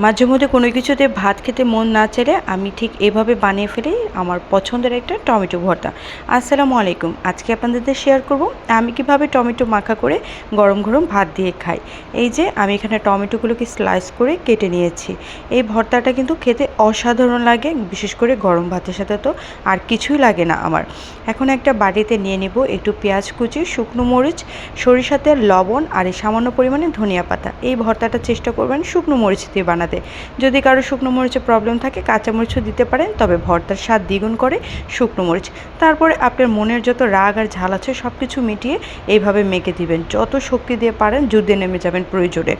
মাঝে মধ্যে কোনো কিছুতে ভাত খেতে মন না চাইলে আমি ঠিক এভাবে বানিয়ে ফেলি আমার পছন্দের একটা টমেটো ভর্তা। আসসালামু আলাইকুম। আজকে আপনাদের সাথে শেয়ার করব আমি কিভাবে টমেটো মাখা করে গরম গরম ভাত দিয়ে খাই। এই যে আমি এখানে টমেটোগুলোকে স্লাইস করে কেটে নিয়েছি। এই ভর্তাটা কিন্তু খেতে অসাধারণ লাগে, বিশেষ করে গরম ভাতের সাথে তো আর কিছুই লাগে না আমার। এখন একটা বাটিতে নিয়ে নিব একটু পেঁয়াজ কুচি, শুকনো মরিচ, সরিষা তেল, লবণ আর এই সামান্য পরিমাণে ধনিয়া পাতা। এই ভর্তাটা চেষ্টা করবেন শুকনো মরিচ দিয়ে বানাতে। যদি কারো শুকনো মরিচের প্রবলেম থাকে কাঁচামরিচও দিতে পারেন, তবে ভর্তার স্বাদ দ্বিগুণ করে শুকনো মরিচ। তারপরে আপনার মনের যত রাগ আর ঝাল আছে সব কিছু মিটিয়ে এইভাবে মেখে দিবেন, যত শক্তি দিয়ে পারেন যুদ্ধে নেমে যাবেন প্রয়োজনে।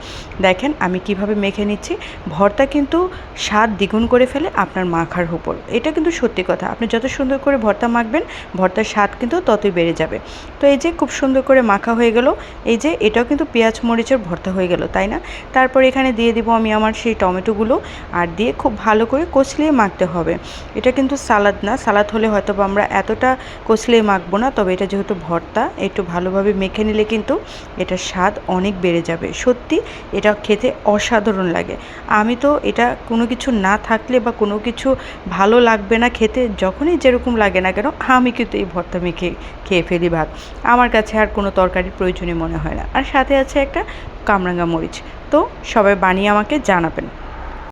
দেখেন আমি কিভাবে মেখে নিচ্ছি। ভর্তা কিন্তু স্বাদ দ্বিগুণ করে ফেলে আপনার মাখার উপর, এটা কিন্তু সত্যি কথা। আপনি যত সুন্দর করে ভর্তা মাখবেন ভর্তার স্বাদ কিন্তু ততই বেড়ে যাবে। তো এই যে খুব সুন্দর করে মাখা হয়ে গেল। এই যে এটাও কিন্তু পেঁয়াজ মরিচের ভর্তা হয়ে গেল, তাই না? তারপর এখানে দিয়ে দিব আমি আমার সেই টমেটোগুলো, আর দিয়ে খুব ভালো করে কচলিয়ে মাখতে হবে। এটা কিন্তু সালাদ না, সালাদ হলে হয়তো আমরা এতটা কচলিয়ে মাখবো না, তবে এটা যেহেতু ভর্তা একটু ভালোভাবে মেখে নিলে কিন্তু এটার স্বাদ অনেক বেড়ে যাবে। সত্যি এটা খেতে অসাধারণ লাগে। আমি তো এটা কোনো কিছু না থাকলে বা কোনো কিছু ভালো লাগবে না খেতে, যখনই যেরকম লাগে না কেন আমি কিন্তু এই ভর্তা মেখে খেয়ে ফেলি ভাত। আমার কাছে আর কোনো তরকারির প্রয়োজনই মনে হয় না। আর সাথে আছে একটা কামরাঙা মরিচ। তো সবাই বানিয়ে আমাকে জানাবেন।